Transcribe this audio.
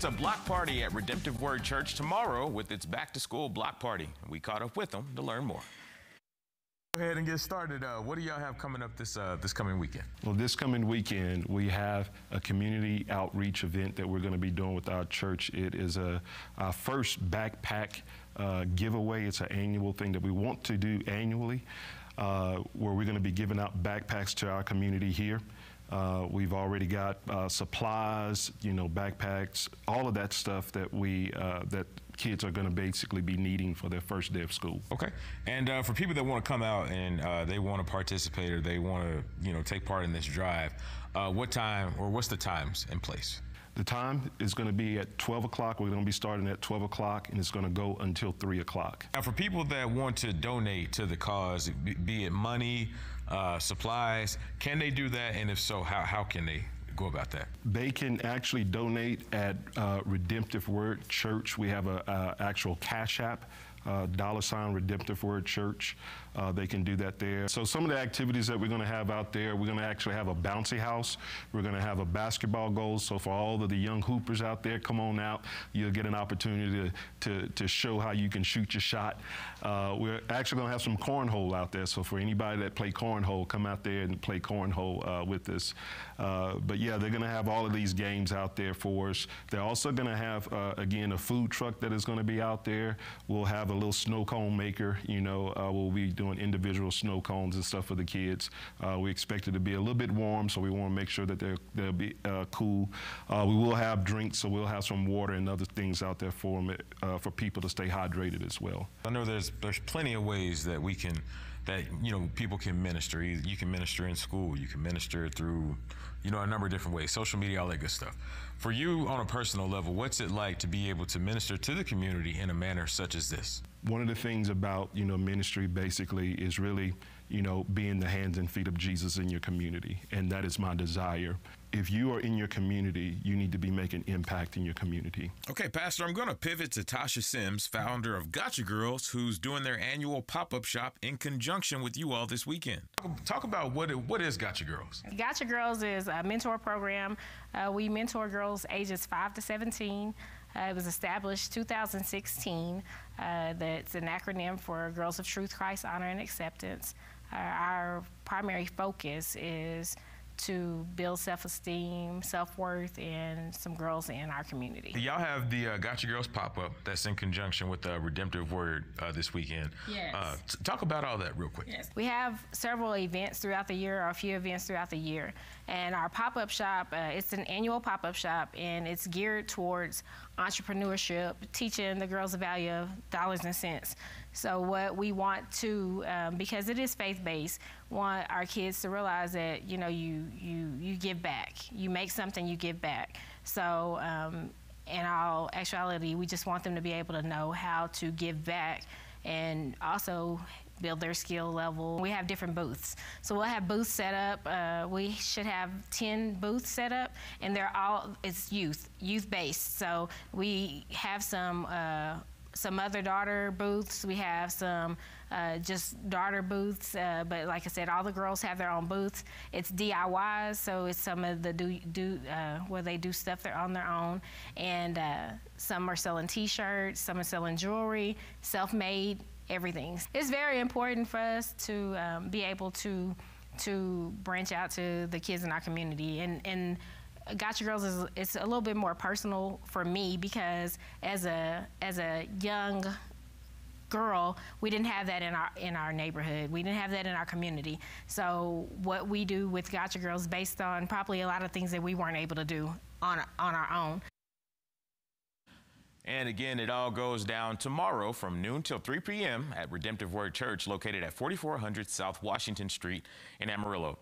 It's a block party at Redemptive Word Church tomorrow with its back-to-school block party. We caught up with them to learn more. Go ahead and get started. What do y'all have coming up this coming weekend? Well, this coming weekend, we have a community outreach event that we're going to be doing with our church. It is our first backpack giveaway. It's an annual thing that we want to do annually, where we're going to be giving out backpacks to our community here. We've already got supplies, backpacks, all of that stuff that that kids are going to basically be needing for their first day of school. Okay. And for people that want to come out and they want to participate or they want to, take part in this drive, what time or what's the times in place? The time is going to be at 12 o'clock. We're going to be starting at 12 o'clock, and it's going to go until 3 o'clock. Now, for people that want to donate to the cause, be it money, supplies, can they do that? And if so, how can they go about that? They can actually donate at Redemptive Word Church. We have a actual Cash App, $ Redemptive Word Church. They can do that there. So some of the activities that we're going to have out there, we're going to actually have a bouncy house. We're going to have a basketball goal. So for all of the young hoopers out there, come on out. You'll get an opportunity to show how you can shoot your shot. We're actually going to have some cornhole out there. So for anybody that play cornhole, come out there and play cornhole with us. But yeah, they're going to have all of these games out there for us. They're also going to have, again, a food truck that is going to be out there. We'll have a little snow cone maker. We'll be doing individual snow cones and stuff for the kids. We expect it to be a little bit warm, so we want to make sure that they'll be cool. We will have drinks, so we'll have some water and other things out there for them, for people to stay hydrated as well. I know there's plenty of ways that people can minister. You can minister in school, you can minister through a number of different ways, social media, all that good stuff. For you on a personal level, what's it like to be able to minister to the community in a manner such as this? One of the things about, ministry basically is really, being the hands and feet of Jesus in your community. And that is my desire. If you are in your community, you need to be making impact in your community. Okay, Pastor, I'm going to pivot to Tasha Sims, founder of Gotcha Girls, who's doing their annual pop-up shop in conjunction with you all this weekend. Talk about what is Gotcha Girls? Gotcha Girls is a mentor program. We mentor girls ages 5 to 17. It was established 2016. That's an acronym for Girls of Truth, Christ, Honor, and Acceptance. Our primary focus is to build self-esteem, self-worth in some girls in our community. Y'all have the Gotcha Girls pop-up that's in conjunction with Redemptive Word this weekend. Yes. Talk about all that real quick. Yes. We have several events throughout the year, or a few events throughout the year. And our pop-up shop, it's an annual pop-up shop, and it's geared towards entrepreneurship, teaching the girls the value of dollars and cents. So what we want to, because it is faith-based, want our kids to realize that, you give back. You make something, you give back. So in all actuality, we just want them to be able to know how to give back and also build their skill level. We have different booths. So we'll have booths set up. We should have 10 booths set up, and it's youth-based. So we have some other daughter booths. We have some just daughter booths, but like I said, all the girls have their own booths. It's DIYs, so it's some of the where they do stuff on their own, and some are selling T-shirts, some are selling jewelry, self-made, everything. It's very important for us to be able to branch out to the kids in our community, and Gotcha Girls it's a little bit more personal for me, because as a young girl, we didn't have that in our neighborhood. We didn't have that in our community. So what we do with Gotcha Girls, based on probably a lot of things that we weren't able to do on our own. And again, it all goes down tomorrow from noon till 3 p.m. at Redemptive Word Church, located at 4400 South Washington Street in Amarillo.